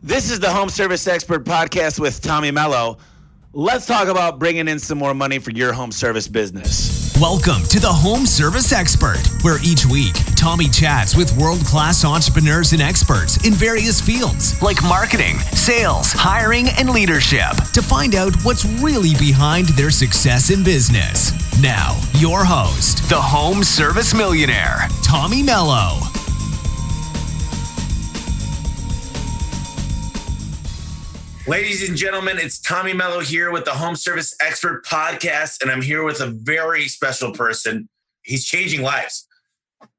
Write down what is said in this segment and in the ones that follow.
This is the Home Service Expert Podcast with Tommy Mello. Let's talk about bringing in some more money for your home service business. Welcome to the Home Service Expert, where each week, Tommy chats with world-class entrepreneurs and experts in various fields like marketing, sales, hiring, and leadership to find out what's really behind their success in business. Now, your host, the Home Service Millionaire, Tommy Mello. Ladies and gentlemen, it's Tommy Mello here with the Home Service Expert Podcast, and I'm here with a very special person. He's changing lives.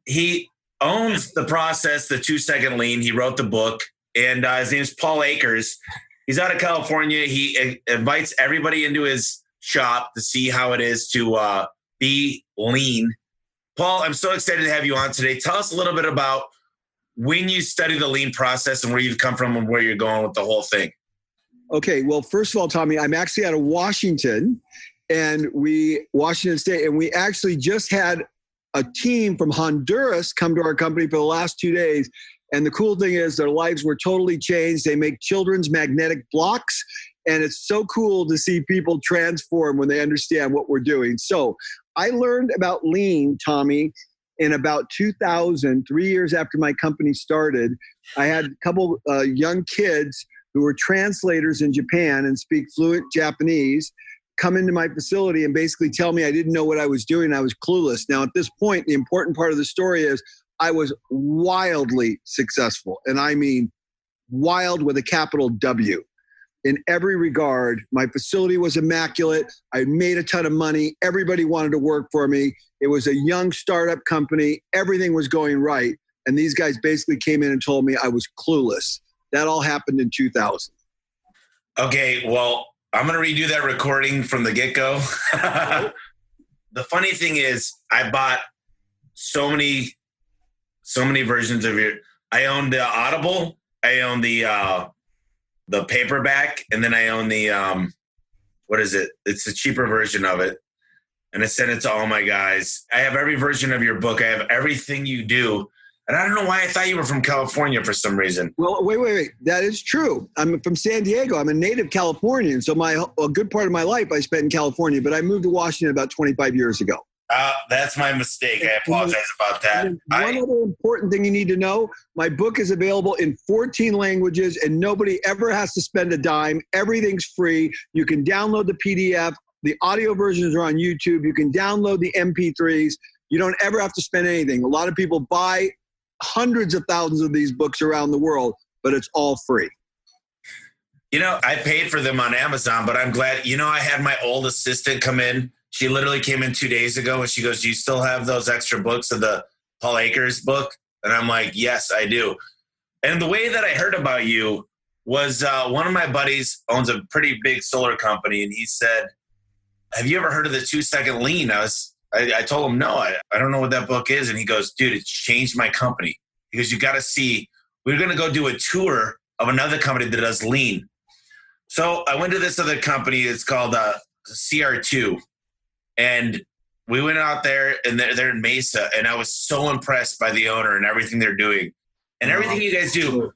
He owns the process, the 2-second lean. He wrote the book, and his name's Paul Akers. He's out of California. He invites everybody into his shop to see how it is to be lean. Paul, I'm so excited to have you on today. Tell us a little bit about when you study the lean process and where you've come from and where you're going with the whole thing. Okay, well, first of all, Tommy, I'm actually out of Washington State, and we actually just had a team from Honduras come to our company for the last 2 days. And the cool thing is their lives were totally changed. They make children's magnetic blocks, and it's so cool to see people transform when they understand what we're doing. So I learned about lean, Tommy, in about 2000, 3 years after my company started. I had a couple young kids who were translators in Japan and speak fluent Japanese, come into my facility and basically tell me I didn't know what I was doing. I was clueless. Now, at this point, the important part of the story is I was wildly successful. And I mean wild with a capital W. In every regard, my facility was immaculate. I made a ton of money. Everybody wanted to work for me. It was a young startup company. Everything was going right. And these guys basically came in and told me I was clueless. That all happened in 2000. Okay, well, I'm going to redo that recording from the get-go. The funny thing is, I bought so many versions of your. I own the Audible, I own the paperback, and then I own the what is it? It's a cheaper version of it, and I sent it to all my guys. I have every version of your book. I have everything you do. And I don't know why I thought you were from California for some reason. Well, wait. That is true. I'm from San Diego. I'm a native Californian. So a good part of my life I spent in California, but I moved to Washington about 25 years ago. That's my mistake. I apologize about that. One other important thing you need to know, my book is available in 14 languages and nobody ever has to spend a dime. Everything's free. You can download the PDF. The audio versions are on YouTube. You can download the MP3s. You don't ever have to spend anything. A lot of people buy hundreds of thousands of these books around the world, but it's all free. You know, I paid for them on Amazon, but I'm glad, I had my old assistant come in. She literally came in 2 days ago and she goes, "Do you still have those extra books of the Paul Akers book?" And I'm like, "Yes, I do." And the way that I heard about you was one of my buddies owns a pretty big solar company. And he said, "Have you ever heard of the 2-second lean?" I told him, no, I don't know what that book is. And he goes, "Dude, it's changed my company." He goes, "You got to see, we're going to go do a tour of another company that does lean." So I went to this other company. It's called CR2. And we went out there and they're in Mesa. And I was so impressed by the owner and everything they're doing and everything you guys do.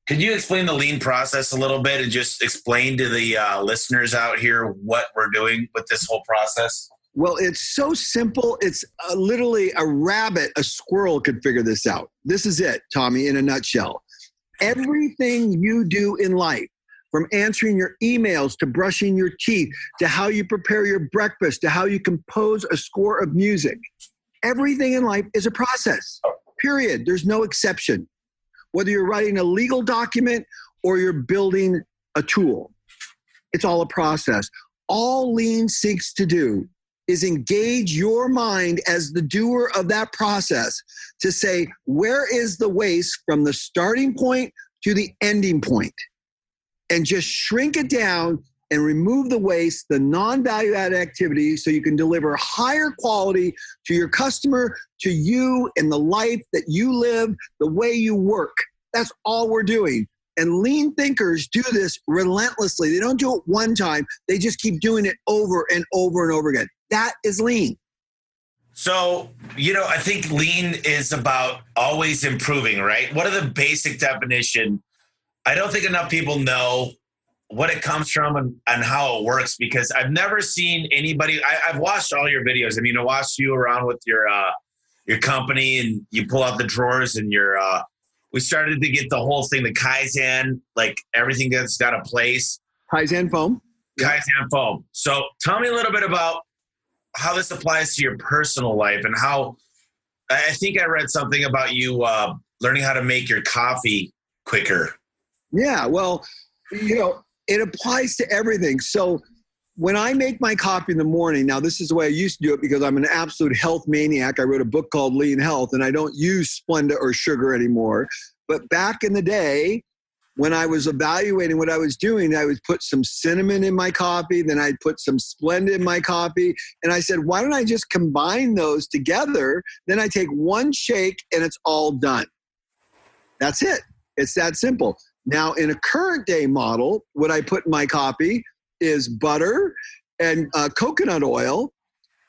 Could you explain the lean process a little bit and just explain to the listeners out here what we're doing with this whole process? Well, it's so simple. It's literally a squirrel could figure this out. This is it, Tommy, in a nutshell. Everything you do in life, from answering your emails to brushing your teeth, to how you prepare your breakfast, to how you compose a score of music, everything in life is a process, period. There's no exception. Whether you're writing a legal document or you're building a tool, it's all a process. All lean seeks to do is engage your mind as the doer of that process to say, where is the waste from the starting point to the ending point? And just shrink it down and remove the waste, the non-value-added activities, so you can deliver higher quality to your customer, to you, and the life that you live, the way you work. That's all we're doing. And lean thinkers do this relentlessly. They don't do it one time. They just keep doing it over and over and over again. That is lean. So, I think lean is about always improving, right? What are the basic definition I don't think enough people know what it comes from and how it works, because I've never seen anybody. I've watched all your videos. I mean, I watched you around with your company, and you pull out the drawers, and we started to get the whole thing, the Kaizen, like everything that's got a place. Kaizen foam. Kaizen foam. So tell me a little bit about how this applies to your personal life, and how, I think I read something about you learning how to make your coffee quicker. Yeah, well, it applies to everything. So when I make my coffee in the morning, now this is the way I used to do it because I'm an absolute health maniac. I wrote a book called Lean Health, and I don't use Splenda or sugar anymore. But back in the day, when I was evaluating what I was doing, I would put some cinnamon in my coffee, then I'd put some Splenda in my coffee. And I said, why don't I just combine those together? Then I take one shake and it's all done. That's it. It's that simple. Now, in a current day model, what I put in my coffee is butter and coconut oil,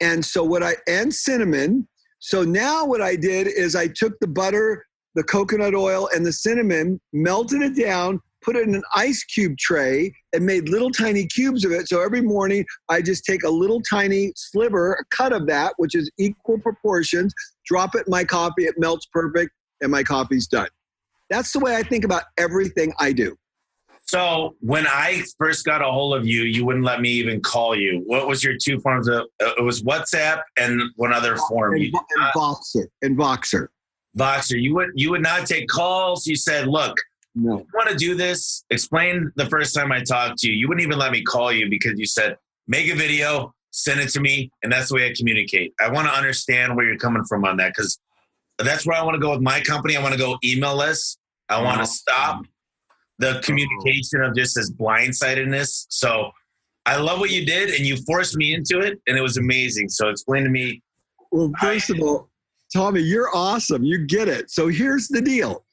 and cinnamon. So now what I did is I took the butter, the coconut oil, and the cinnamon, melted it down, put it in an ice cube tray, and made little tiny cubes of it. So every morning I just take a little tiny sliver, a cut of that, which is equal proportions, drop it in my coffee, it melts perfect, and my coffee's done. That's the way I think about everything I do. So when I first got a hold of you, you wouldn't let me even call you. What was your two forms of? It was WhatsApp and one other form. And Voxer. Voxer. You would not take calls. You said, "Look, no. You want to do this?" Explain the first time I talked to you. You wouldn't even let me call you because you said, "Make a video, send it to me," and that's the way I communicate. I want to understand where you're coming from on that, because that's where I want to go with my company. I want to go email-less. I want to stop the communication of just this blindsidedness. So I love what you did, and you forced me into it, and it was amazing. So explain to me. Well, first of all, Tommy, you're awesome. You get it. So here's the deal.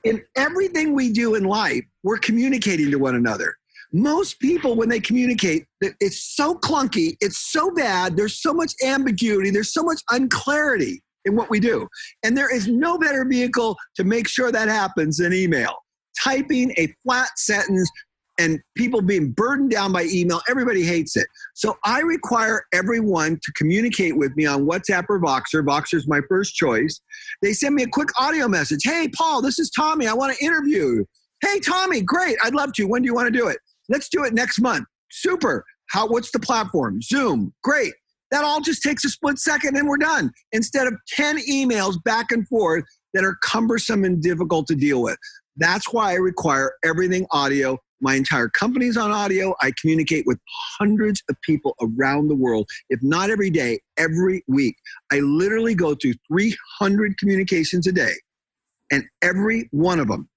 In everything we do in life, we're communicating to one another. Most people, when they communicate, it's so clunky, it's so bad, there's so much ambiguity, there's so much unclarity in what we do. And there is no better vehicle to make sure that happens than email. Typing a flat sentence and people being burdened down by email, everybody hates it. So I require everyone to communicate with me on WhatsApp or Voxer. Voxer is my first choice. They send me a quick audio message. Hey, Paul, this is Tommy. I want to interview you. Hey, Tommy, great. I'd love to. When do you want to do it? Let's do it next month. Super. What's the platform? Zoom. Great. That all just takes a split second and we're done. Instead of 10 emails back and forth that are cumbersome and difficult to deal with. That's why I require everything audio. My entire company's on audio. I communicate with hundreds of people around the world, if not every day, every week. I literally go through 300 communications a day, and every one of them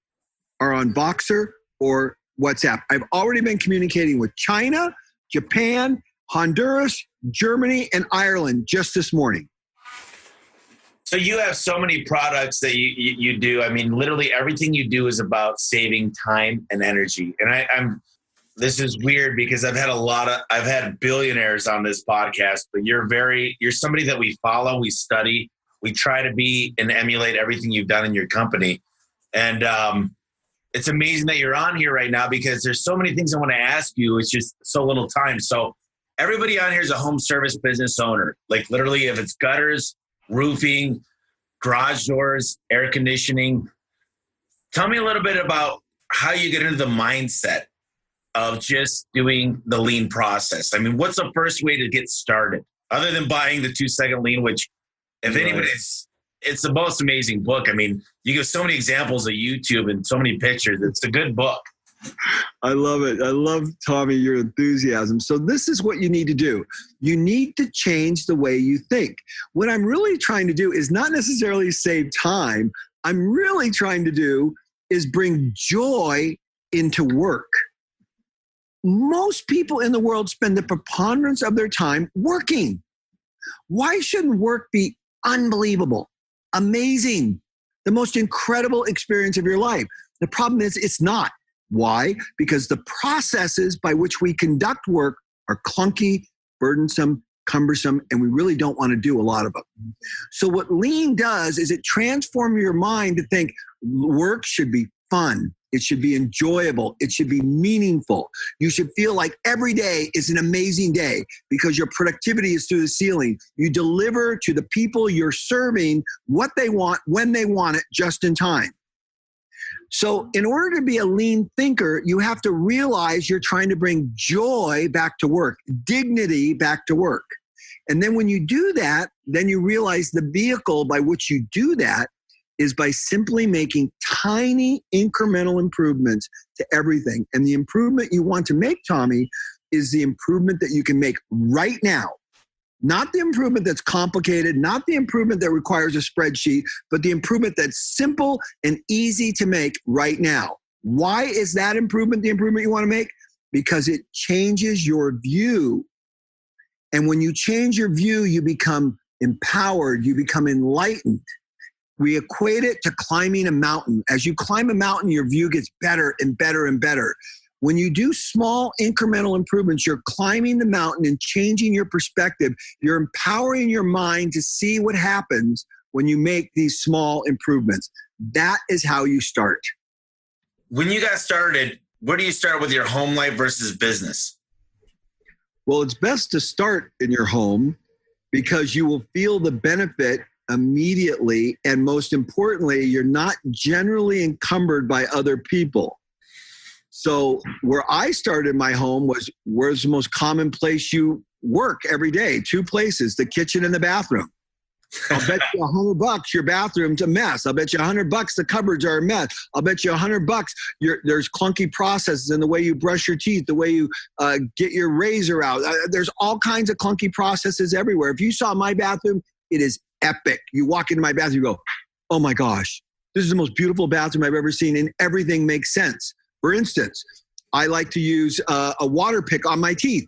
are on Voxer or WhatsApp. I've already been communicating with China, Japan, Honduras, Germany, and Ireland just this morning. So you have so many products that you do. I mean, literally everything you do is about saving time and energy. And this is weird because I've had billionaires on this podcast, but you're somebody that we follow, we study, we try to be and emulate everything you've done in your company. And it's amazing that you're on here right now because there's so many things I want to ask you. It's just so little time. So everybody on here is a home service business owner. Like literally if it's gutters, roofing, garage doors, air conditioning. Tell me a little bit about how you get into the mindset of just doing the lean process. I mean, what's the first way to get started other than buying the 2-second lean, which if anybody's, it's the most amazing book. I mean, you give so many examples of YouTube and so many pictures. It's a good book. I love it. I love, Tommy, your enthusiasm. So this is what you need to do. You need to change the way you think. What I'm really trying to do is not necessarily save time. I'm really trying to do is bring joy into work. Most people in the world spend the preponderance of their time working. Why shouldn't work be unbelievable, amazing, the most incredible experience of your life? The problem is it's not. Why? Because the processes by which we conduct work are clunky, burdensome, cumbersome, and we really don't want to do a lot of them. So what lean does is it transforms your mind to think work should be fun. It should be enjoyable. It should be meaningful. You should feel like every day is an amazing day because your productivity is through the ceiling. You deliver to the people you're serving what they want, when they want it, just in time. So in order to be a lean thinker, you have to realize you're trying to bring joy back to work, dignity back to work. And then when you do that, then you realize the vehicle by which you do that is by simply making tiny incremental improvements to everything. And the improvement you want to make, Tommy, is the improvement that you can make right now. Not the improvement that's complicated, not the improvement that requires a spreadsheet, but the improvement that's simple and easy to make right now. Why is that improvement the improvement you want to make? Because it changes your view. And when you change your view, you become empowered, you become enlightened. We equate it to climbing a mountain. As you climb a mountain, your view gets better and better and better. When you do small incremental improvements, you're climbing the mountain and changing your perspective. You're empowering your mind to see what happens when you make these small improvements. That is how you start. When you got started, where do you start with your home life versus business? Well, it's best to start in your home because you will feel the benefit immediately. And most importantly, you're not generally encumbered by other people. So where I started my home was where's the most common place you work every day? 2 places, the kitchen and the bathroom. I'll bet you $100 your bathroom's a mess. I'll bet you $100 the cupboards are a mess. I'll bet you $100 there's clunky processes in the way you brush your teeth, the way you get your razor out. There's all kinds of clunky processes everywhere. If you saw my bathroom, it is epic. You walk into my bathroom, you go, oh my gosh, this is the most beautiful bathroom I've ever seen, and everything makes sense. For instance, I like to use a water pick on my teeth.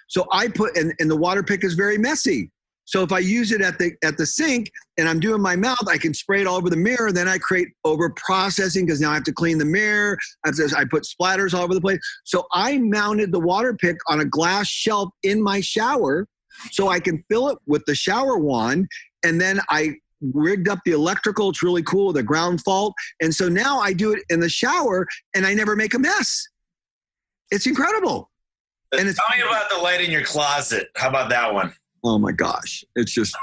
So I put, and the water pick is very messy. So if I use it at the sink and I'm doing my mouth, I can spray it all over the mirror. Then I create over processing because now I have to clean the mirror. I put splatters all over the place. So I mounted the water pick on a glass shelf in my shower so I can fill it with the shower wand. And then I rigged up the electrical. It's really cool, the ground fault. And so now I do it in the shower and I never make a mess. It's incredible. And tell me about the light in your closet. How about that one? Oh my gosh. It's just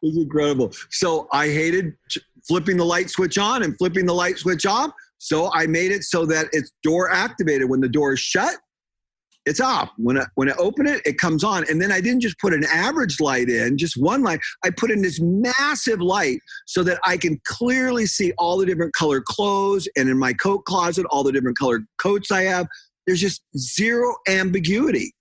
it's incredible. So I hated flipping the light switch on and flipping the light switch off. So I made it so that it's door activated. When the door is shut, it's off. When I open it, it comes on. And then I didn't just put an average light in, just one light. I put in this massive light so that I can clearly see all the different colored clothes, and in my coat closet, all the different colored coats I have. There's just zero ambiguity.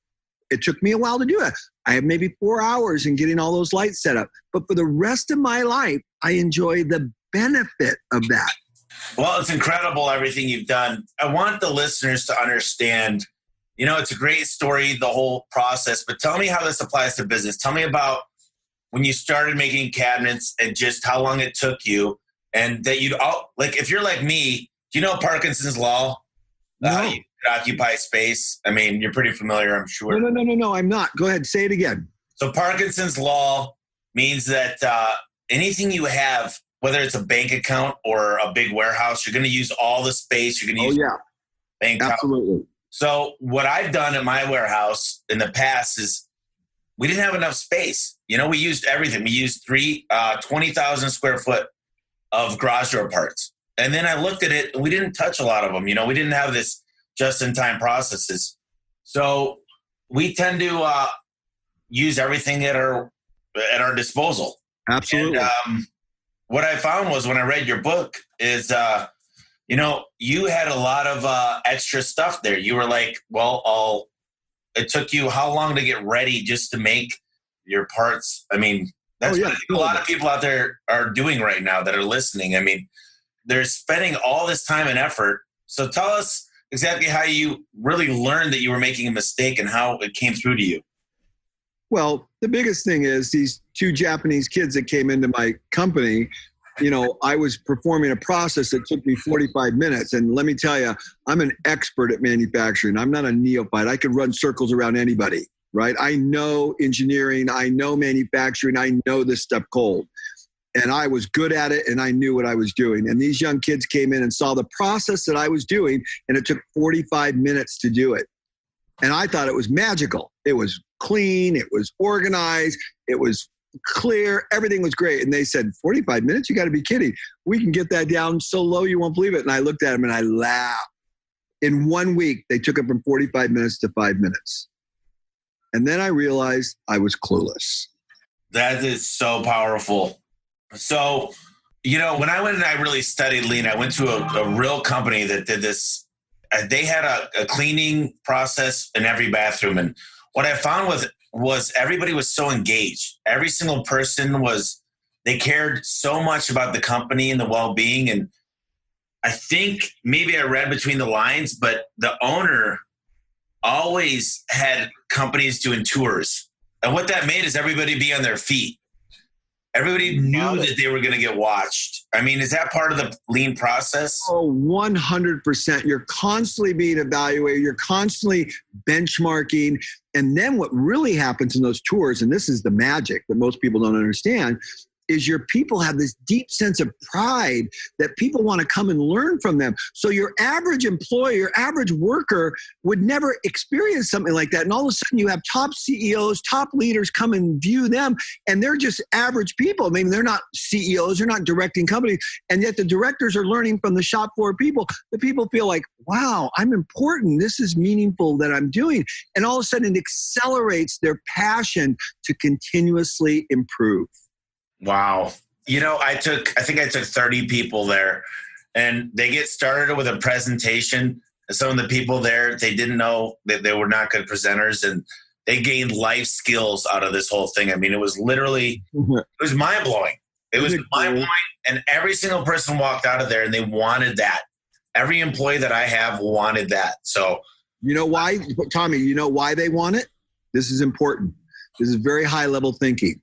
It took me a while to do it. I have maybe 4 hours in getting all those lights set up. But for the rest of my life, I enjoy the benefit of that. Well, it's incredible everything you've done. I want the listeners to understand, it's a great story, the whole process, but tell me how this applies to business. Tell me about when you started making cabinets and just how long it took you, and that if you're like me, do you know Parkinson's Law? No. You occupy space. I mean, you're pretty familiar, I'm sure. No, I'm not. Go ahead. Say it again. So Parkinson's Law means that anything you have, whether it's a bank account or a big warehouse, you're going to use all the space. You're going to use bank account. Absolutely. So what I've done at my warehouse in the past is we didn't have enough space. We used everything. We used 20,000 square foot of garage door parts. And then I looked at it, and we didn't touch a lot of them. We didn't have this just-in-time processes. So we tend to use everything at our disposal. Absolutely. And what I found was when I read your book is, you had a lot of extra stuff there. You were like, it took you how long to get ready just to make your parts? I mean, that's what I think a lot of people out there are doing right now that are listening. I mean, they're spending all this time and effort. So tell us exactly how you really learned that you were making a mistake and how it came through to you. Well, the biggest thing is these 2 Japanese kids that came into my company, I was performing a process that took me 45 minutes. And let me tell you, I'm an expert at manufacturing. I'm not a neophyte. I can run circles around anybody, right? I know engineering. I know manufacturing. I know this stuff cold. And I was good at it, and I knew what I was doing. And these young kids came in and saw the process that I was doing, and it took 45 minutes to do it. And I thought it was magical. It was clean. It was organized. It was clear. Everything was great. And they said, 45 minutes? You got to be kidding. We can get that down so low you won't believe it. And I looked at them and I laughed. In 1 week, they took it from 45 minutes to 5 minutes. And then I realized I was clueless. That is so powerful. So, when I went and I really studied lean, I went to a real company that did this. They had a cleaning process in every bathroom. And what I found was everybody was so engaged. Every single person they cared so much about the company and the well-being. And I think maybe I read between the lines, but the owner always had companies doing tours. And what that made is everybody be on their feet. Everybody knew that they were going to get watched. I mean, is that part of the lean process? Oh, 100%. You're constantly being evaluated. You're constantly benchmarking. And then what really happens in those tours, and this is the magic that most people don't understand, is your people have this deep sense of pride that people want to come and learn from them. So your average employee, your average worker would never experience something like that. And all of a sudden you have top CEOs, top leaders come and view them, and they're just average people. I mean, they're not CEOs, they're not directing companies, and yet the directors are learning from the shop floor people. The people feel like, wow, I'm important. This is meaningful that I'm doing. And all of a sudden it accelerates their passion to continuously improve. Wow. I think I took 30 people there, and they get started with a presentation. Some of the people there, they didn't know that they were not good presenters, and they gained life skills out of this whole thing. I mean, it was literally, it was mind blowing. It was mind blowing. And every single person walked out of there and they wanted that. Every employee that I have wanted that. So, you know why, Tommy, you know why they want it? This is important. This is very high level thinking.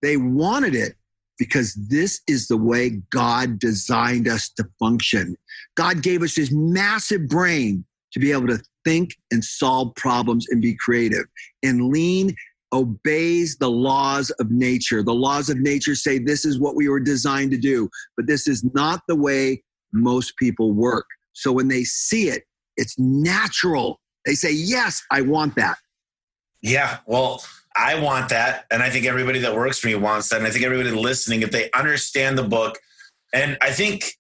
They wanted it because this is the way God designed us to function. God gave us this massive brain to be able to think and solve problems and be creative. And lean obeys the laws of nature. The laws of nature say this is what we were designed to do, but this is not the way most people work. So when they see it, it's natural. They say, yes, I want that. Yeah, well, I want that. And I think everybody that works for me wants that. And I think everybody listening, if they understand the book, and I think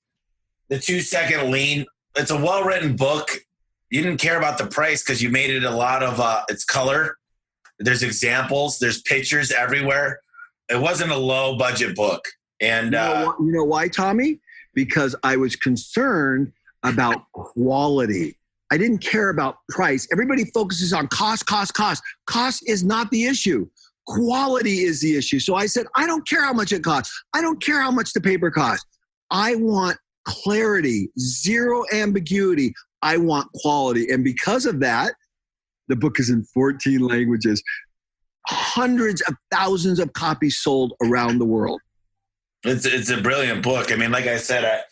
the 2-Second Lean, it's a well-written book. You didn't care about the price because you made it a lot of, it's color. There's examples. There's pictures everywhere. It wasn't a low budget book. And you know why, Tommy? Because I was concerned about quality. I didn't care about price. Everybody focuses on cost. Cost is not the issue. Quality is the issue. So I said, I don't care how much it costs. I don't care how much the paper costs. I want clarity, zero ambiguity. I want quality. And because of that, the book is in 14 languages, hundreds of thousands of copies sold around the world. It's a brilliant book. I mean, like I said,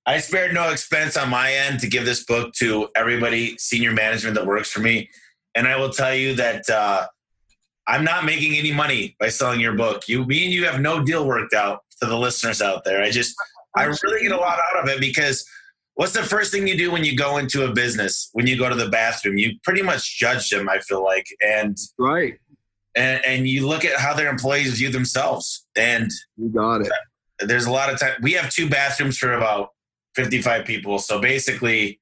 I spared no expense on my end to give this book to everybody, senior management that works for me. And I will tell you that I'm not making any money by selling your book. Me and you have no deal worked out to the listeners out there. I really get a lot out of it because what's the first thing you do when you go into a business, when you go to the bathroom? You pretty much judge them, I feel like. And right. And you look at how their employees view themselves. And you got it. There's a lot of time. We have 2 bathrooms for about 55 people. So basically,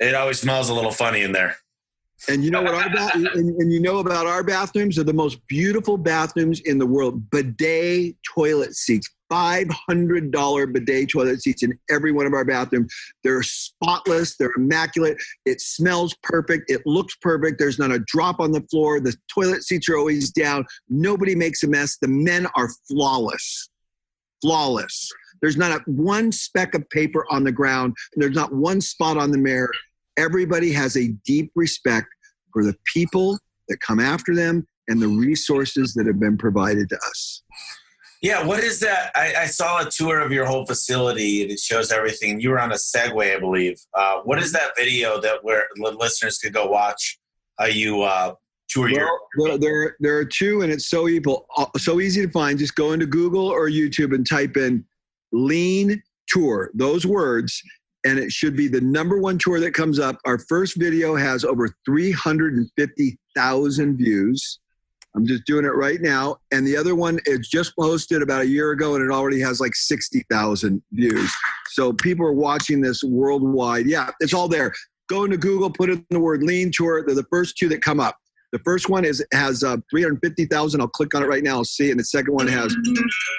it always smells a little funny in there. And you know what and you know about our bathrooms? They're the most beautiful bathrooms in the world. Bidet toilet seats. $500 bidet toilet seats in every one of our bathrooms. They're spotless. They're immaculate. It smells perfect. It looks perfect. There's not a drop on the floor. The toilet seats are always down. Nobody makes a mess. The men are flawless. Flawless. There's not one speck of paper on the ground. There's not one spot on the mirror. Everybody has a deep respect for the people that come after them and the resources that have been provided to us. Yeah, what is that? I saw a tour of your whole facility and it shows everything. You were on a Segway, I believe. What is that video that where listeners could go watch how you tour Well, there are two, and it's so easy to find. Just go into Google or YouTube and type in Lean Tour, those words, and it should be the number one tour that comes up. Our first video has over 350,000 views. I'm just doing it right now. And the other one is just posted about a year ago, and it already has like 60,000 views. So people are watching this worldwide. Yeah, it's all there. Go into Google, put in the word Lean Tour. They're the first two that come up. The first one has 350,000. I'll click on it right now. I'll see it. And the second one has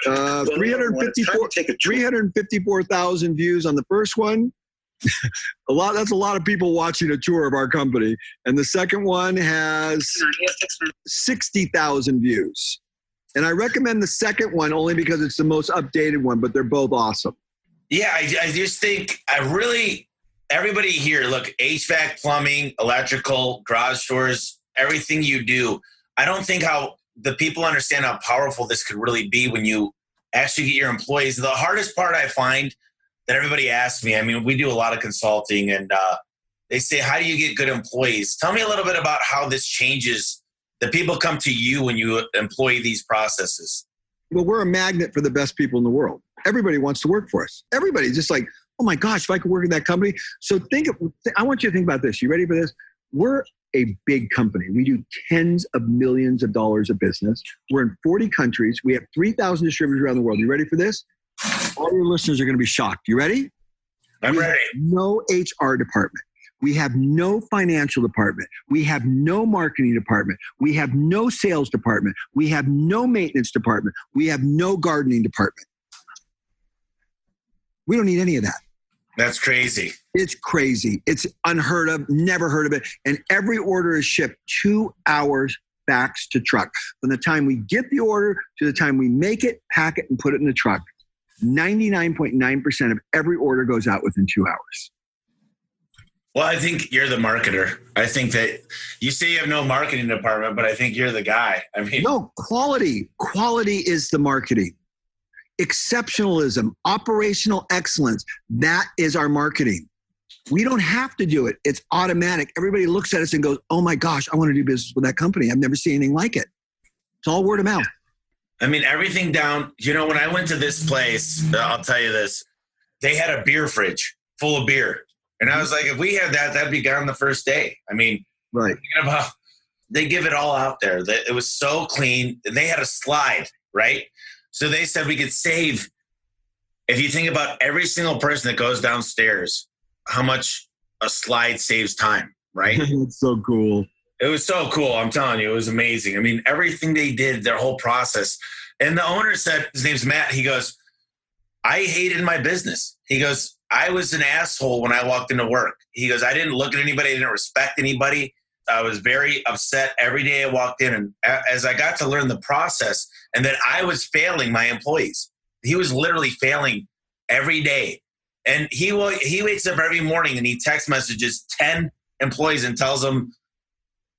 354,000 views on the first one. That's a lot of people watching a tour of our company. And the second one has 60,000 views. And I recommend the second one only because it's the most updated one, but they're both awesome. Yeah, I just think everybody here, look, HVAC, plumbing, electrical, garage doors, everything you do. I don't think how the people understand how powerful this could really be when you actually get your employees. The hardest part I find that everybody asks me, I mean, we do a lot of consulting, and they say, how do you get good employees? Tell me a little bit about how this changes. The people come to you when you employ these processes. Well, we're a magnet for the best people in the world. Everybody wants to work for us. Everybody's just like, oh my gosh, if I could work in that company. So I want you to think about this. You ready for this? We're a big company. We do tens of millions of dollars of business. We're in 40 countries. We have 3,000 distributors around the world. You ready for this? All your listeners are going to be shocked. You ready? I'm ready. No HR department. We have no financial department. We have no marketing department. We have no sales department. We have no maintenance department. We have no gardening department. We don't need any of that. That's crazy. It's crazy. It's unheard of. Never heard of it. And every order is shipped 2 hours fax to truck. From the time we get the order to the time we make it, pack it, and put it in the truck, 99.9% of every order goes out within 2 hours. Well, I think you're the marketer. I think that you say you have no marketing department, but I think you're the guy. I mean, no, quality. Quality is the marketing. Exceptionalism, operational excellence. That is our marketing. We don't have to do it. It's automatic. Everybody looks at us and goes, oh my gosh, I want to do business with that company. I've never seen anything like it. It's all word of mouth. I mean, everything down. When I went to this place, I'll tell you this, they had a beer fridge full of beer. And I was like, if we had that, that'd be gone the first day. I mean, right. They give it all out there. It was so clean. They had a slide, right? So they said we could save, if you think about every single person that goes downstairs, how much a slide saves time, right? It's so cool. It was so cool. I'm telling you, it was amazing. I mean, everything they did, their whole process. And the owner said, his name's Matt, he goes, I hated my business. He goes, I was an asshole when I walked into work. He goes, I didn't look at anybody. I didn't respect anybody. I was very upset every day I walked in. And as I got to learn the process and that I was failing my employees, he was literally failing every day. And he wakes up every morning and he text messages 10 employees and tells them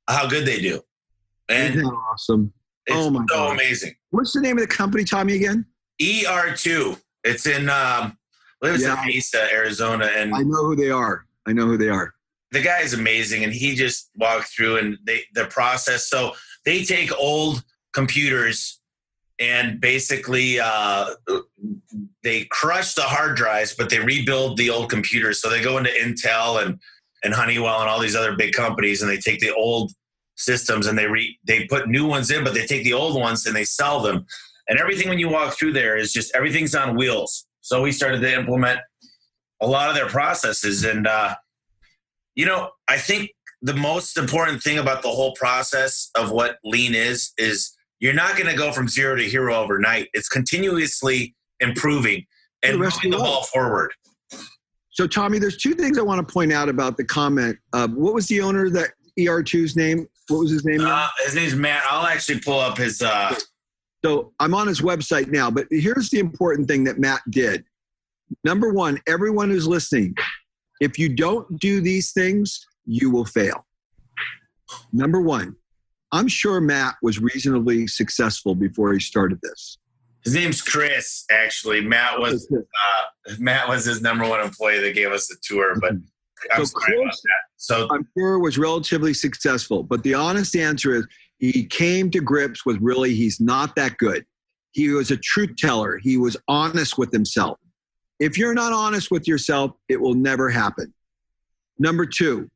how good they do. And isn't that awesome? It's so God. Amazing. What's the name of the company, Tommy, again? ER2. It's in, in Mesa, Arizona. And I know who they are. The guy is amazing. And he just walked through and the process. So they take old computers and basically they crush the hard drives, but they rebuild the old computers. So they go into Intel and Honeywell and all these other big companies, and they take the old systems and they put new ones in, but they take the old ones and they sell them. And everything when you walk through there is just everything's on wheels. So we started to implement a lot of their processes. And, I think the most important thing about the whole process of what lean is you're not going to go from zero to hero overnight. It's continuously improving and moving the ball forward. So, Tommy, there's two things I want to point out about the comment. What was the owner of that ER2's name? What was his name? His name's Matt. I'll actually pull up his... So I'm on his website now, but here's the important thing that Matt did. Number one, everyone who's listening, if you don't do these things, you will fail. Number one, I'm sure Matt was reasonably successful before he started this. His name's Chris, actually. Matt was his number one employee that gave us the tour. But I'm So sorry about Chris, that. So I'm sure, was relatively successful, but the honest answer is he came to grips with really he's not that good. He was a truth teller. He was honest with himself. If you're not honest with yourself, it will never happen. Number two,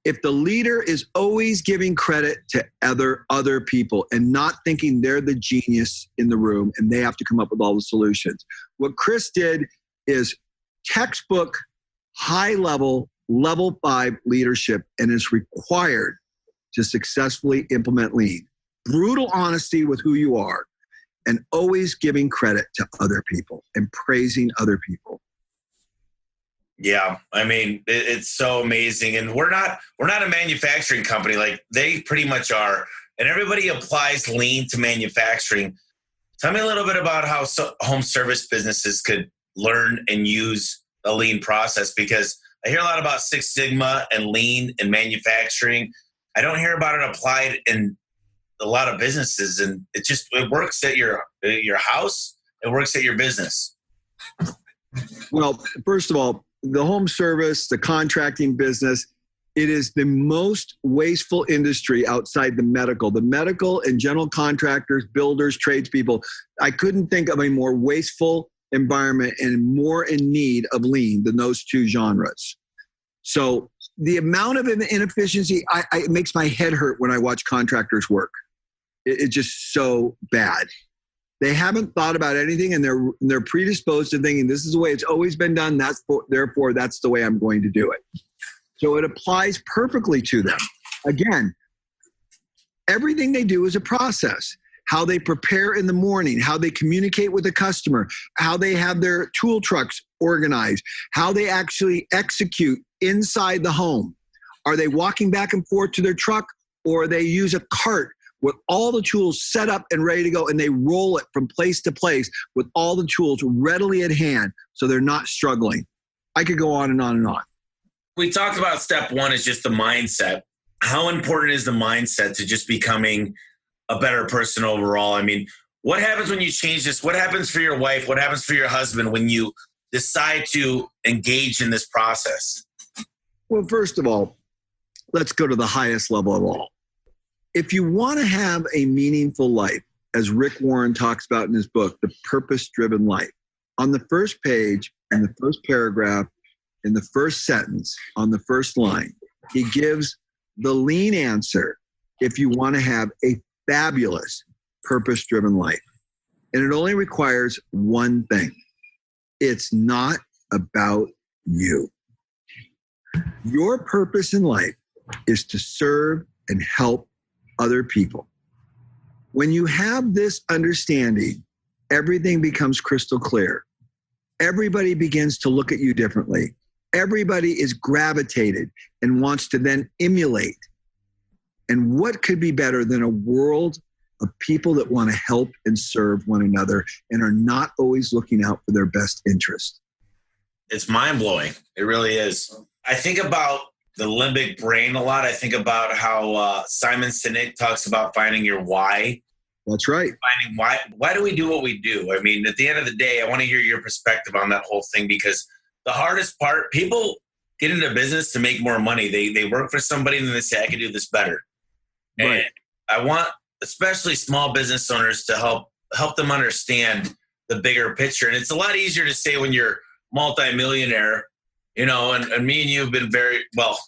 if the leader is always giving credit to other people and not thinking they're the genius in the room and they have to come up with all the solutions. What Chris did is textbook, high level 5 leadership, and is required to successfully implement lean. Brutal honesty with who you are and always giving credit to other people and praising other people. yeah, I mean, it's so amazing. And we're not a manufacturing company like they pretty much are. And everybody applies lean to manufacturing. Tell me a little bit about how home service businesses could learn and use a lean process, because I hear a lot about Six Sigma and lean in manufacturing. I don't hear about it applied in a lot of businesses, and it works at your house. It works at your business. Well, first of all, the home service, the contracting business, it is the most wasteful industry outside the medical. The medical and general contractors, builders, tradespeople, I couldn't think of a more wasteful environment and more in need of lean than those two genres. So the amount of inefficiency, it makes my head hurt when I watch contractors work. It's just so bad. They haven't thought about anything, and they're predisposed to thinking this is the way it's always been done. Therefore, that's the way I'm going to do it. So it applies perfectly to them. Again, everything they do is a process. How they prepare in the morning, how they communicate with the customer, how they have their tool trucks organized, how they actually execute inside the home. Are they walking back and forth to their truck, or they use a cart with all the tools set up and ready to go, and they roll it from place to place with all the tools readily at hand so they're not struggling? I could go on and on and on. We talked about step one is just the mindset. How important is the mindset to just becoming a better person overall? I mean, what happens when you change this? What happens for your wife? What happens for your husband when you decide to engage in this process? Well, first of all, let's go to the highest level of all. If you want to have a meaningful life, as Rick Warren talks about in his book, The Purpose-Driven Life, on the first page, in the first paragraph, in the first sentence, on the first line, he gives the lean answer if you want to have a fabulous purpose-driven life. And it only requires one thing. It's not about you. Your purpose in life is to serve and help other people. When you have this understanding, everything becomes crystal clear. Everybody begins to look at you differently. Everybody is gravitated and wants to then emulate. And what could be better than a world of people that want to help and serve one another and are not always looking out for their best interest? It's mind-blowing. It really is. I think about the limbic brain a lot. I think about how Simon Sinek talks about finding your why. That's right. Finding why do we do what we do? I mean, at the end of the day, I want to hear your perspective on that whole thing, because the hardest part, people get into business to make more money. They work for somebody and then they say, I can do this better. Right. And I want especially small business owners to help them understand the bigger picture. And it's a lot easier to say when you're multimillionaire, you know, and me and you have been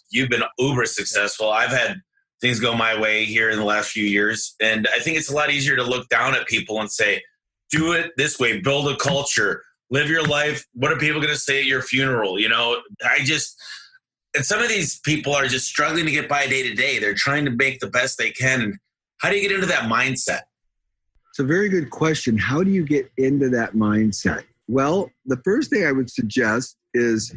you've been uber successful. I've had things go my way here in the last few years. And I think it's a lot easier to look down at people and say, do it this way, build a culture, live your life. What are people going to say at your funeral? You know, and some of these people are just struggling to get by day to day. They're trying to make the best they can. And how do you get into that mindset? It's a very good question. How do you get into that mindset? Well, the first thing I would suggest is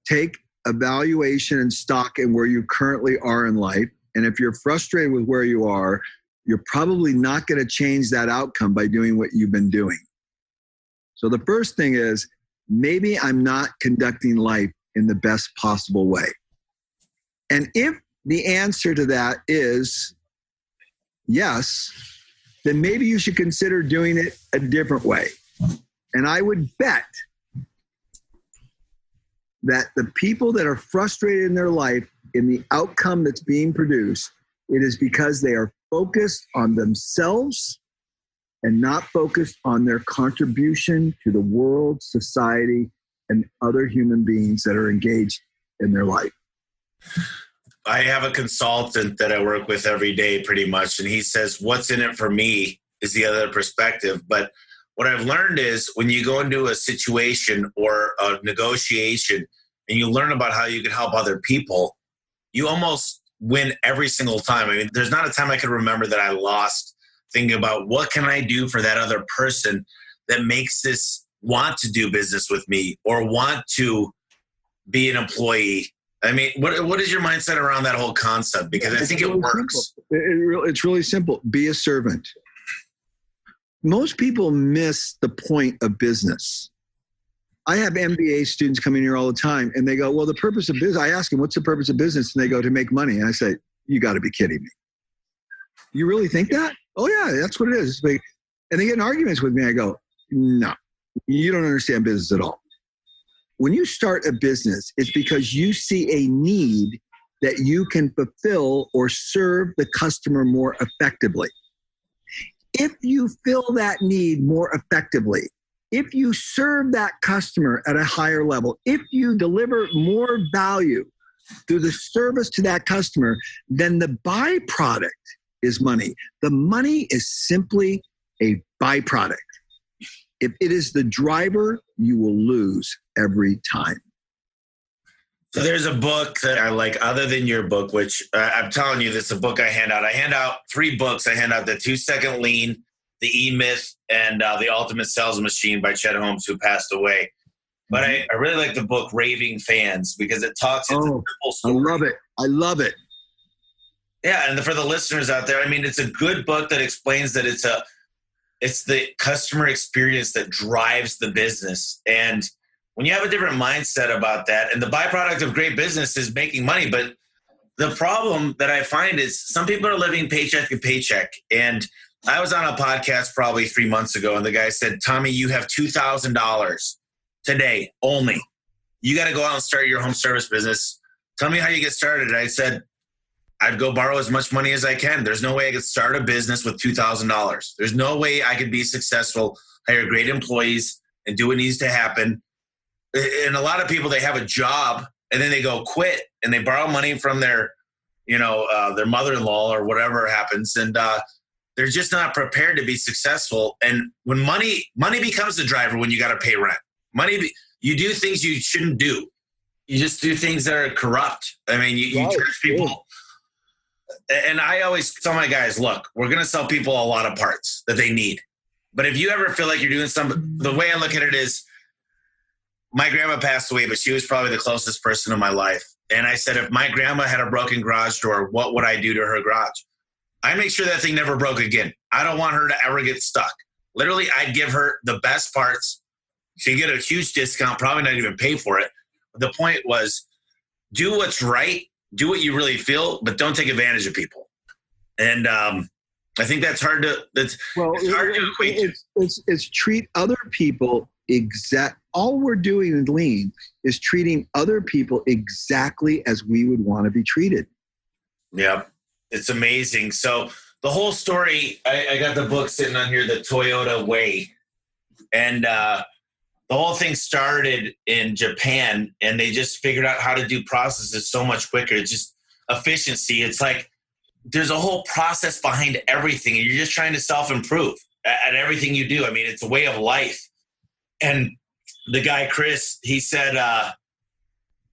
take evaluation and stock in where you currently are in life. And if you're frustrated with where you are, you're probably not going to change that outcome by doing what you've been doing. So the first thing is, maybe I'm not conducting life in the best possible way. And if the answer to that is yes, then maybe you should consider doing it a different way. And I would bet that the people that are frustrated in their life, in the outcome that's being produced, it is because they are focused on themselves and not focused on their contribution to the world, society, and other human beings that are engaged in their life. I have a consultant that I work with every day pretty much, and he says, what's in it for me is the other perspective. But what I've learned is when you go into a situation or a negotiation and you learn about how you can help other people, you almost win every single time. I mean, there's not a time I can remember that I lost thinking about what can I do for that other person that makes this want to do business with me or want to be an employee. I mean, what is your mindset around that whole concept? Because I think it works. It's really simple. Be a servant. Most people miss the point of business. I have MBA students coming here all the time, and they go, well, the purpose of business, I ask them, what's the purpose of business? And they go, to make money. And I say, you got to be kidding me. You really think that? Oh, yeah, that's what it is. And they get in arguments with me. I go, no, you don't understand business at all. When you start a business, it's because you see a need that you can fulfill or serve the customer more effectively. If you fill that need more effectively, if you serve that customer at a higher level, if you deliver more value through the service to that customer, then the byproduct is money. The money is simply a byproduct. If it is the driver, you will lose every time. So there's a book that I like other than your book, which I'm telling you, this is a book I hand out. I hand out 3 books. I hand out the 2-Second Lean, the E-Myth, and the Ultimate Sales Machine by Chet Holmes, who passed away. But I really like the book Raving Fans because it talks into simple story. I love it. I love it. Yeah, and for the listeners out there, I mean, it's a good book that explains that it's the customer experience that drives the business. And when you have a different mindset about that, and the byproduct of great business is making money, but the problem that I find is some people are living paycheck to paycheck. And I was on a podcast probably 3 months ago, and the guy said, Tommy, you have $2,000 today only. You got to go out and start your home service business. Tell me how you get started. And I said, I'd go borrow as much money as I can. There's no way I could start a business with $2,000. There's no way I could be successful, hire great employees, and do what needs to happen. And a lot of people, they have a job and then they go quit and they borrow money from their mother-in-law or whatever happens. And they're just not prepared to be successful. And when money becomes the driver when you got to pay rent. You do things you shouldn't do. You just do things that are corrupt. I mean, you charge people. And I always tell my guys, look, we're going to sell people a lot of parts that they need. But if you ever feel like you're doing something, the way I look at it is, my grandma passed away, but she was probably the closest person in my life. And I said, if my grandma had a broken garage door, what would I do to her garage? I make sure that thing never broke again. I don't want her to ever get stuck. Literally, I'd give her the best parts. She'd get a huge discount, probably not even pay for it. The point was, do what's right, do what you really feel, but don't take advantage of people. And I think that's hard to equate. It's treat other people all we're doing in Lean is treating other people exactly as we would want to be treated. Yeah, it's amazing. So the whole story, I got the book sitting on here, The Toyota Way. And the whole thing started in Japan, and they just figured out how to do processes so much quicker. It's just efficiency. It's like there's a whole process behind everything, and you're just trying to self-improve at everything you do. I mean, it's a way of life. And the guy, Chris, he said,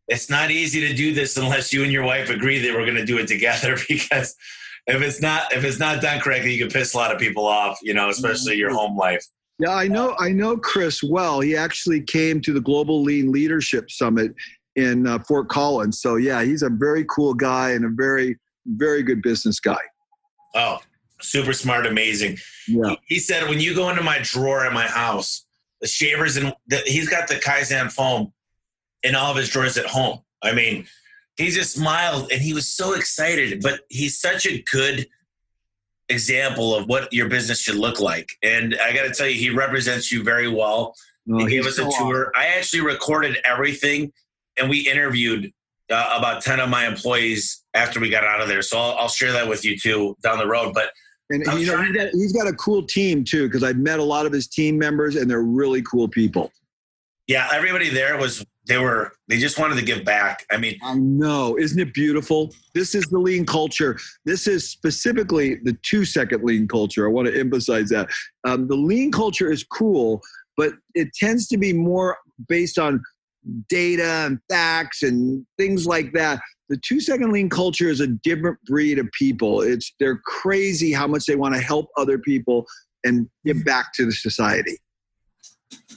it's not easy to do this unless you and your wife agree that we're going to do it together, because if it's not done correctly, you can piss a lot of people off, especially your home life. Yeah, I know Chris well. He actually came to the Global Lean Leadership Summit in Fort Collins. So yeah, he's a very cool guy and a very, very good business guy. Oh, super smart, amazing. Yeah. He said, when you go into my drawer at my house, the shavers, he's got the Kaizen foam in all of his drawers at home. I mean, he just smiled and he was so excited, but he's such a good example of what your business should look like. And I got to tell you, he represents you very well. He gave us a tour. I actually recorded everything and we interviewed about 10 of my employees after we got out of there. So I'll share that with you too down the road. But and he's got a cool team too, because I've met a lot of his team members and they're really cool people. Yeah, everybody there they just wanted to give back. I mean, I know. Isn't it beautiful? This is the lean culture. This is specifically the 2-second lean culture. I want to emphasize that. The lean culture is cool, but it tends to be more based on data and facts and things like that. The 2-second lean culture is a different breed of people. They're crazy how much they want to help other people and give back to the society.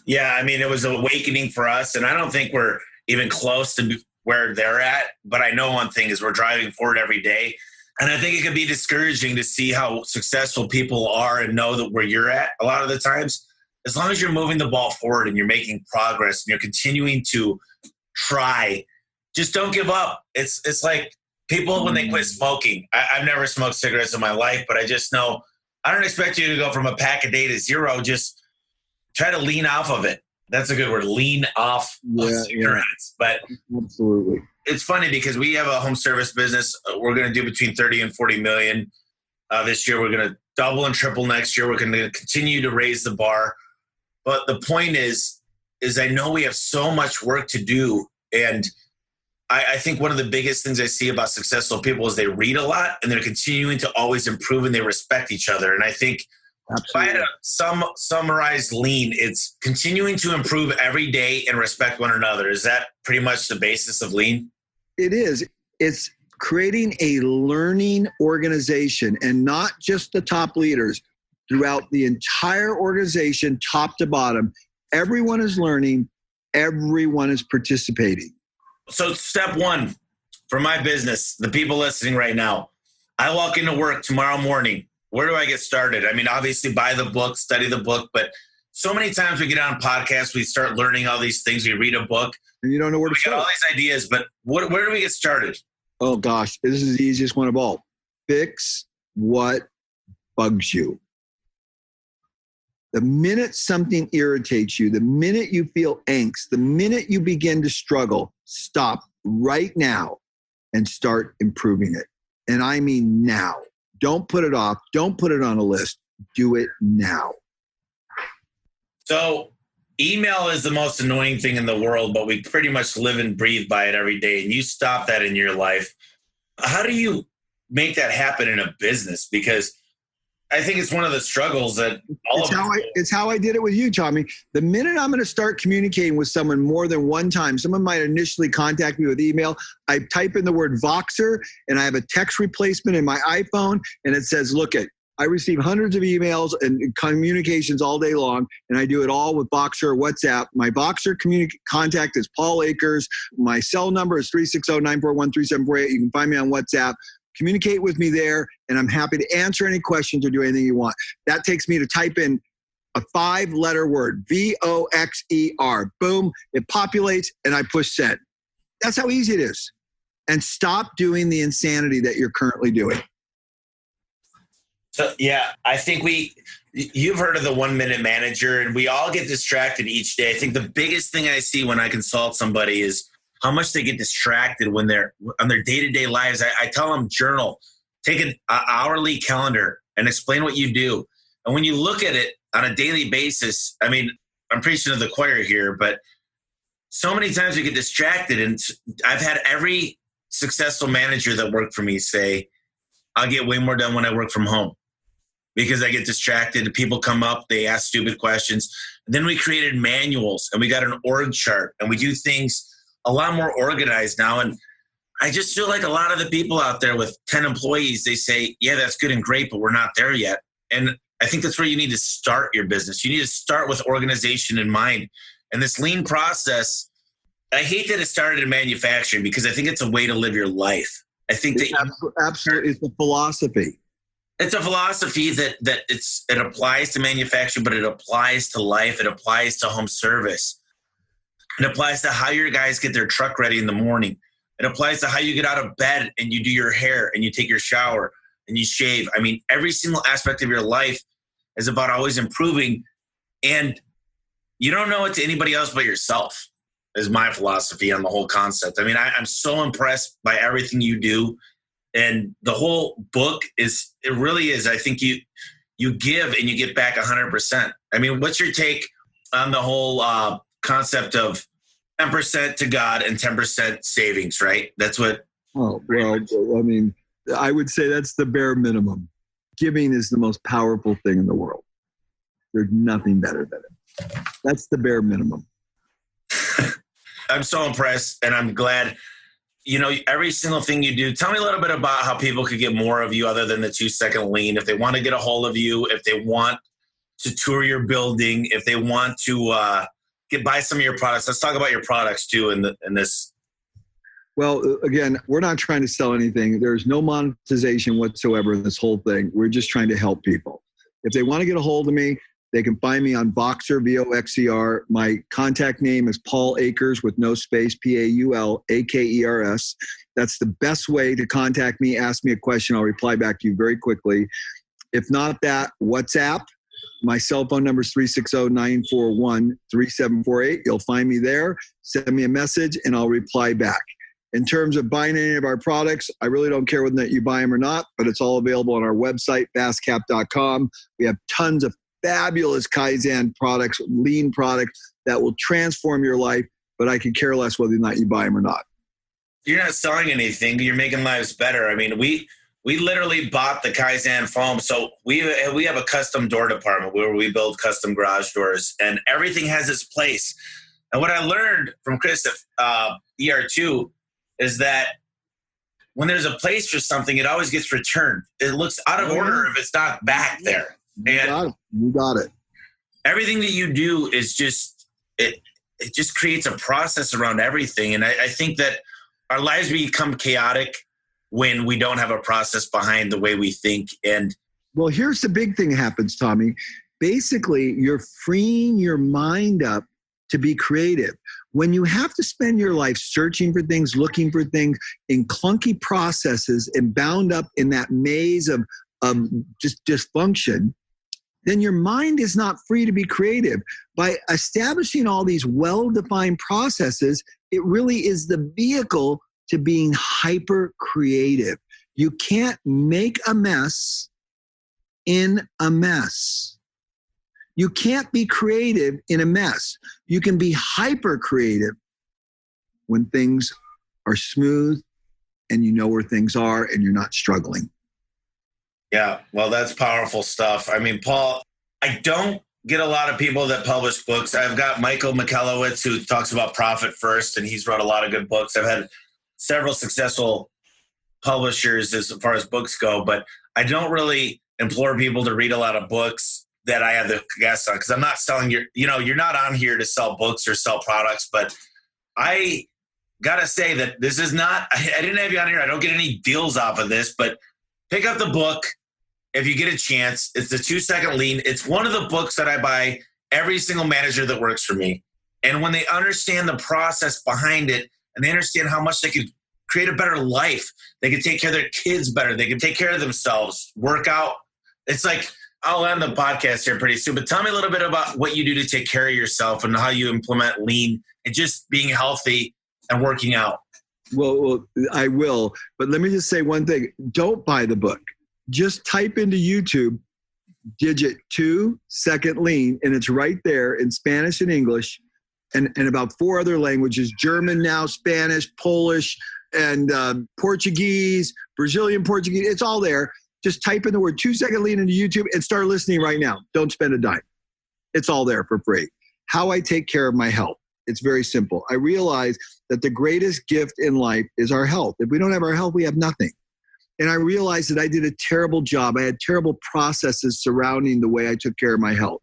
Yeah, I mean, it was an awakening for us, and I don't think we're even close to where they're at. But I know one thing is we're driving forward every day. And I think it can be discouraging to see how successful people are and know that where you're at a lot of the times. As long as you're moving the ball forward and you're making progress and you're continuing to try, just don't give up. It's like people when they quit smoking. I've never smoked cigarettes in my life, but I just know I don't expect you to go from a pack a day to 0. Just try to lean off of it. That's a good word. Lean off of cigarettes. But absolutely, it's funny because we have a home service business. We're going to do between 30 and 40 million this year. We're going to double and triple next year. We're going to continue to raise the bar. But the point is I know we have so much work to do. And I think one of the biggest things I see about successful people is they read a lot and they're continuing to always improve and they respect each other. And I think if I had to summarize lean, it's continuing to improve every day and respect one another. Is that pretty much the basis of lean? It is. It's creating a learning organization and not just the top leaders. Throughout the entire organization, top to bottom, everyone is learning, everyone is participating. So step one for my business, the people listening right now, I walk into work tomorrow morning. Where do I get started? I mean, obviously buy the book, study the book, but so many times we get on podcasts, we start learning all these things. We read a book. And you don't know where to start. We get all these ideas, but where do we get started? Oh gosh, this is the easiest one of all. Fix what bugs you. The minute something irritates you, the minute you feel angst, the minute you begin to struggle, stop right now and start improving it. And I mean now. Don't put it off. Don't put it on a list. Do it now. So email is the most annoying thing in the world, but we pretty much live and breathe by it every day. And you stop that in your life. How do you make that happen in a business? Because I think it's one of the struggles that it's how I did it with you, Tommy. The minute I'm going to start communicating with someone more than one time, someone might initially contact me with email. I type in the word Voxer and I have a text replacement in my iPhone and it says, look it, I receive hundreds of emails and communications all day long, and I do it all with Voxer or WhatsApp. My Voxer contact is Paul Akers. My cell number is 360-941-3748. You can find me on WhatsApp. Communicate with me there, and I'm happy to answer any questions or do anything you want. That takes me to type in a 5-letter word, VOXER. Boom, it populates, and I push send. That's how easy it is. And stop doing the insanity that you're currently doing. So, yeah, I think you've heard of the 1-minute manager, and we all get distracted each day. I think the biggest thing I see when I consult somebody is how much they get distracted when they're on their day-to-day lives. I tell them journal, take an hourly calendar and explain what you do. And when you look at it on a daily basis, I mean, I'm preaching to the choir here, but so many times we get distracted. And I've had every successful manager that worked for me say, I'll get way more done when I work from home because I get distracted. People come up, they ask stupid questions. And then we created manuals and we got an org chart and we do things a lot more organized now. And I just feel like a lot of the people out there with 10 employees, they say, yeah, that's good and great, but we're not there yet. And I think that's where you need to start your business. You need to start with organization in mind. And this lean process, I hate that it started in manufacturing because I think it's a way to live your life. I think absolutely, it's a philosophy. It's a philosophy that it applies to manufacturing, but it applies to life. It applies to home service. It applies to how your guys get their truck ready in the morning. It applies to how you get out of bed and you do your hair and you take your shower and you shave. I mean, every single aspect of your life is about always improving. And you don't know it to anybody else but yourself. is my philosophy on the whole concept. I mean, I'm so impressed by everything you do. And the whole book it really is. I think you give and you get back 100%. I mean, what's your take on the whole concept of 10% to God and 10% savings, right? That's what. Oh, well, I mean, I would say that's the bare minimum. Giving is the most powerful thing in the world. There's nothing better than it. That's the bare minimum. I'm so impressed, and I'm glad. Every single thing you do. Tell me a little bit about how people could get more of you other than the 2-second lean. If they want to get a hold of you, if they want to tour your building, if they want to buy some of your products. Let's talk about your products too in this. Well, again, we're not trying to sell anything. There's no monetization whatsoever in this whole thing. We're just trying to help people. If they want to get a hold of me, they can find me on Voxer, Voxer. My contact name is Paul Akers with no space, PaulAkers. That's the best way to contact me. Ask me a question. I'll reply back to you very quickly. If not that, WhatsApp. My cell phone number is 360-941-3748. You'll find me there. Send me a message and I'll reply back. In terms of buying any of our products, I really don't care whether you buy them or not, but it's all available on our website, FastCap.com. We have tons of fabulous Kaizen products, lean products that will transform your life, but I could care less whether or not you buy them or not. You're not selling anything. You're making lives better. I mean, we literally bought the Kaizen foam. So we have a custom door department where we build custom garage doors, and everything has its place. And what I learned from Chris at ER2 is that when there's a place for something, it always gets returned. It looks out of order if it's not back there. You got it. Everything that you do is just, it just creates a process around everything. And I think that our lives become chaotic when we don't have a process behind the way we think. And well, here's the big thing that happens, Tommy. Basically, you're freeing your mind up to be creative. When you have to spend your life searching for things, looking for things in clunky processes and bound up in that maze of just dysfunction, then your mind is not free to be creative. By establishing all these well-defined processes, it really is the vehicle to being hyper creative. You can't make a mess in a mess. You can't be creative in a mess. You can be hyper creative when things are smooth and you know where things are and you're not struggling. Yeah, well, that's powerful stuff. I mean, Paul, I don't get a lot of people that publish books. I've got Michael Michalowicz, who talks about profit first, and he's wrote a lot of good books. I've had several successful publishers as far as books go, but I don't really implore people to read a lot of books that I have the guests on, because I'm not selling you're not on here to sell books or sell products, but I got to say that this is not, I didn't have you on here. I don't get any deals off of this, but pick up the book if you get a chance. It's the 2-Second Lean. It's one of the books that I buy every single manager that works for me. And when they understand the process behind it and they understand how much they could create a better life, they can take care of their kids better. They can take care of themselves, work out. It's like, I'll end the podcast here pretty soon, but tell me a little bit about what you do to take care of yourself and how you implement lean and just being healthy and working out. Well, I will, but let me just say one thing. Don't buy the book. Just type into YouTube, digit 2-Second Lean, and it's right there in Spanish and English and about 4 other languages, German now, Spanish, Polish, and Portuguese, Brazilian Portuguese. It's all there. Just type in the word 2-Second Lean into YouTube and start listening right now. Don't spend a dime. It's all there for free. How I take care of my health. It's very simple. I realize that the greatest gift in life is our health. If we don't have our health, we have nothing. And I realized that I did a terrible job. I had terrible processes surrounding the way I took care of my health.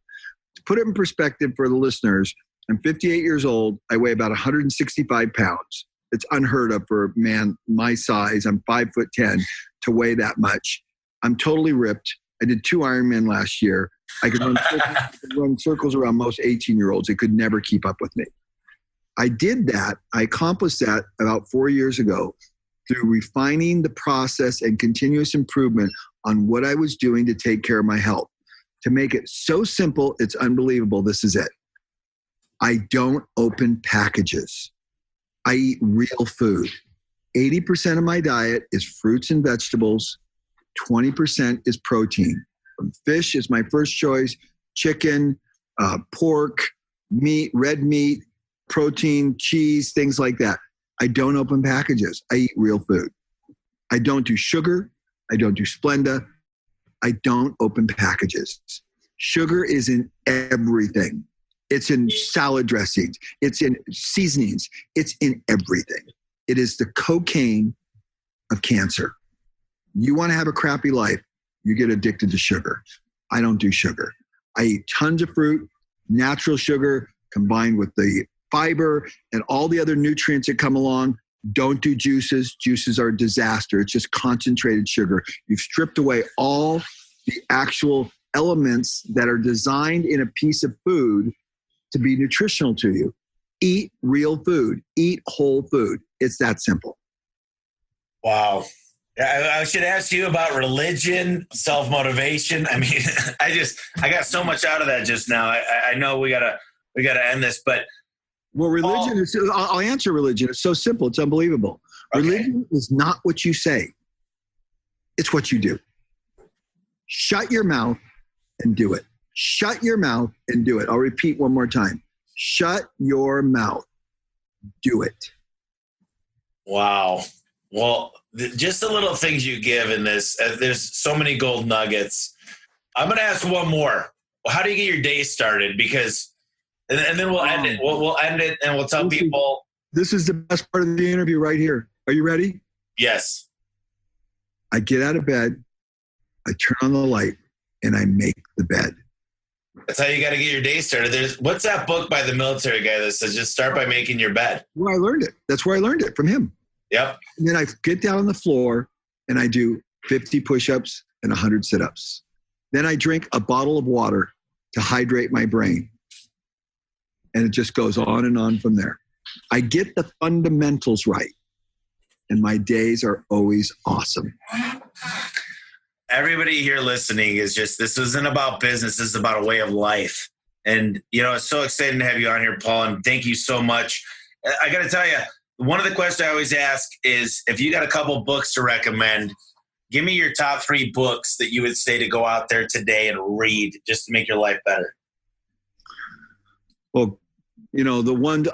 To put it in perspective for the listeners, I'm 58 years old. I weigh about 165 pounds. It's unheard of for a man my size. I'm 5'10" to weigh that much. I'm totally ripped. I did 2 Ironman last year. I could run circles around most 18-year-olds. They could never keep up with me. I did that. I accomplished that about 4 years ago through refining the process and continuous improvement on what I was doing to take care of my health. To make it so simple, it's unbelievable. This is it. I don't open packages. I eat real food. 80% of my diet is fruits and vegetables. 20% is protein. Fish is my first choice. Chicken, pork, meat, red meat, protein, cheese, things like that. I don't open packages. I eat real food. I don't do sugar. I don't do Splenda. I don't open packages. Sugar is in everything. It's in salad dressings. It's in seasonings. It's in everything. It is the cocaine of cancer. You want to have a crappy life, you get addicted to sugar. I don't do sugar. I eat tons of fruit, natural sugar combined with the fiber and all the other nutrients that come along. Don't do juices. Juices are a disaster. It's just concentrated sugar. You've stripped away all the actual elements that are designed in a piece of food to be nutritional to you. Eat real food. Eat whole food. It's that simple. Wow. I should ask you about religion, self-motivation. I mean, I got so much out of that just now. I know we gotta end this, but well, religion is. I'll answer religion. It's so simple. It's unbelievable. Okay. Religion is not what you say. It's what you do. Shut your mouth and do it. Shut your mouth and do it. I'll repeat one more time. Shut your mouth. Do it. Wow. Well, just the little things you give in this, there's so many gold nuggets. I'm going to ask one more. How do you get your day started? Because, and then we'll end it. We'll end it and we'll tell people. This is the best part of the interview right here. Are you ready? Yes. I get out of bed, I turn on the light, and I make the bed. That's how you got to get your day started. What's that book by the military guy that says just start by making your bed? Well, I learned it. That's where I learned it, from him. Yep. And then I get down on the floor and I do 50 push-ups and 100 sit-ups. Then I drink a bottle of water to hydrate my brain. And it just goes on and on from there. I get the fundamentals right. And my days are always awesome. Everybody here listening is just, this isn't about business. This is about a way of life. And, you know, it's so exciting to have you on here, Paul. And thank you so much. I got to tell you, one of the questions I always ask is, if you got a couple books to recommend, give me your top 3 books that you would say to go out there today and read just to make your life better. Well, you know,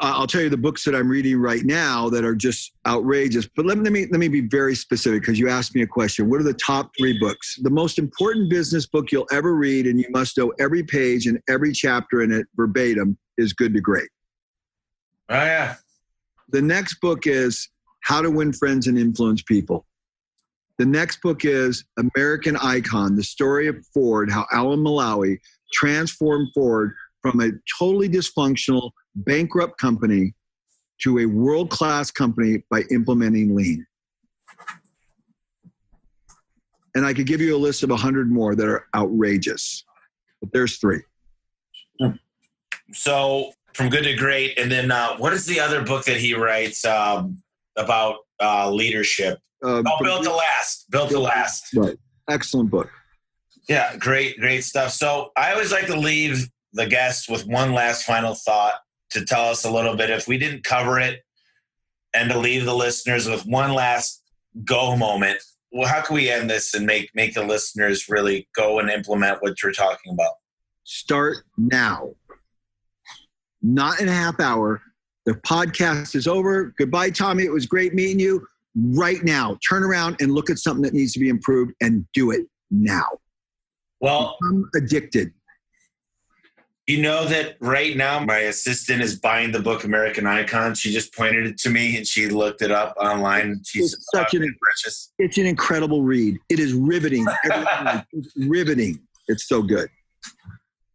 I'll tell you the books that I'm reading right now that are just outrageous. But let me be very specific, because you asked me a question. What are the top 3 books? The most important business book you'll ever read, and you must know every page and every chapter in it verbatim, is Good to Great. Oh, yeah. The next book is How to Win Friends and Influence People. The next book is American Icon, the story of Ford, how Alan Malawi transformed Ford from a totally dysfunctional, bankrupt company to a world-class company by implementing lean. And I could give you a list of 100 more that are outrageous, but there's 3. So from Good to Great. And then what is the other book that he writes about leadership? Built to Last. Built to Last. Right. Excellent book. Yeah, great stuff. So I always like to leave the guests with one last final thought to tell us a little bit, if we didn't cover it, and to leave the listeners with one last go moment. Well, how can we end this and make the listeners really go and implement what you're talking about? Start now. Not in a half hour. The podcast is over. Goodbye, Tommy. It was great meeting you. Right now, turn around and look at something that needs to be improved and do it now. Well, I'm addicted. You know that right now my assistant is buying the book American Icon. She just pointed it to me and she looked it up online. She's such precious. It's an incredible read. It is riveting. It's riveting. It's so good.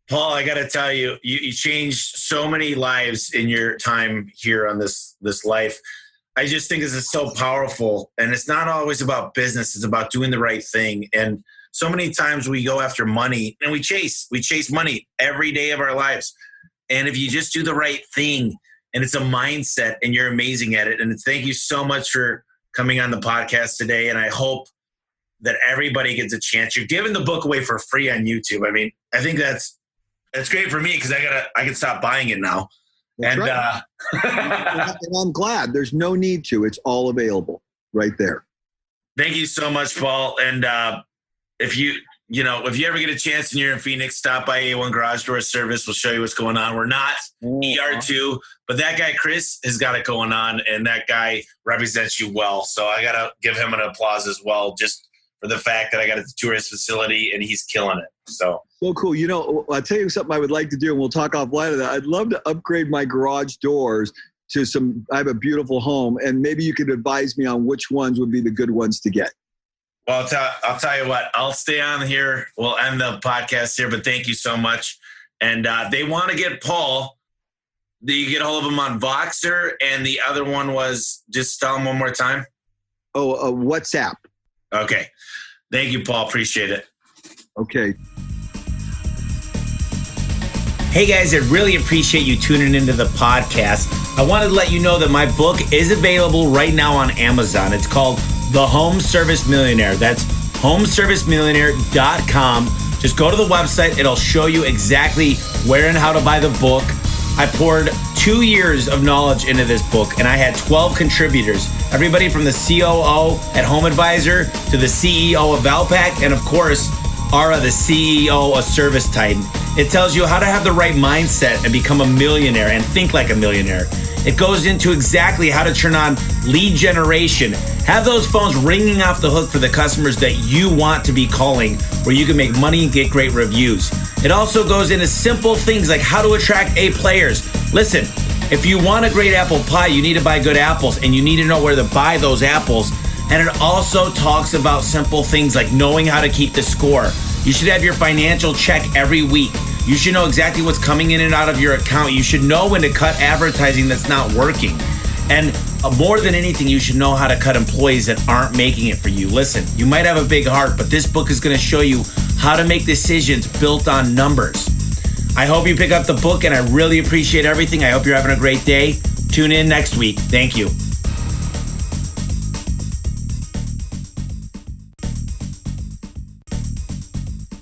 Paul, I got to tell you, you changed so many lives in your time here on this life. I just think this is so powerful, and it's not always about business. It's about doing the right thing. And so many times we go after money and we chase money every day of our lives. And if you just do the right thing, and it's a mindset, and you're amazing at it. And thank you so much for coming on the podcast today. And I hope that everybody gets a chance. You're giving the book away for free on YouTube. I mean, I think that's great for me, because I can stop buying it now. That's and right. And I'm glad there's no need to. It's all available right there. Thank you so much, Paul. And if you ever get a chance and you're in Phoenix, stop by A1 Garage Door Service. We'll show you what's going on. We're not ER2, but that guy, Chris, has got it going on, and that guy represents you well. So I got to give him an applause as well, just for the fact that I got to tour his facility, and he's killing it. So cool. I'll tell you something I would like to do, and we'll talk offline of that. I'd love to upgrade my garage doors to I have a beautiful home, and maybe you could advise me on which ones would be the good ones to get. Well, I'll tell you what, I'll stay on here. We'll end the podcast here, but thank you so much. And they want to get Paul. Do you get a hold of him on Voxer? And the other one was, just tell him one more time. WhatsApp. Okay. Thank you, Paul. Appreciate it. Okay. Hey guys, I really appreciate you tuning into the podcast. I wanted to let you know that my book is available right now on Amazon. It's called The Home Service Millionaire. That's homeservicemillionaire.com. Just go to the website. It'll show you exactly where and how to buy the book. I poured 2 years of knowledge into this book, and I had 12 contributors. Everybody from the COO at Home Advisor to the CEO of Valpak, and of course, Ara, the CEO of Service Titan. It tells you how to have the right mindset and become a millionaire and think like a millionaire. It goes into exactly how to turn on lead generation. Have those phones ringing off the hook for the customers that you want to be calling, where you can make money and get great reviews. It also goes into simple things like how to attract A players. Listen, if you want a great apple pie, you need to buy good apples, and you need to know where to buy those apples. And it also talks about simple things like knowing how to keep the score. You should have your financial check every week. You should know exactly what's coming in and out of your account. You should know when to cut advertising that's not working. And more than anything, you should know how to cut employees that aren't making it for you. Listen, you might have a big heart, but this book is going to show you how to make decisions built on numbers. I hope you pick up the book, and I really appreciate everything. I hope you're having a great day. Tune in next week. Thank you.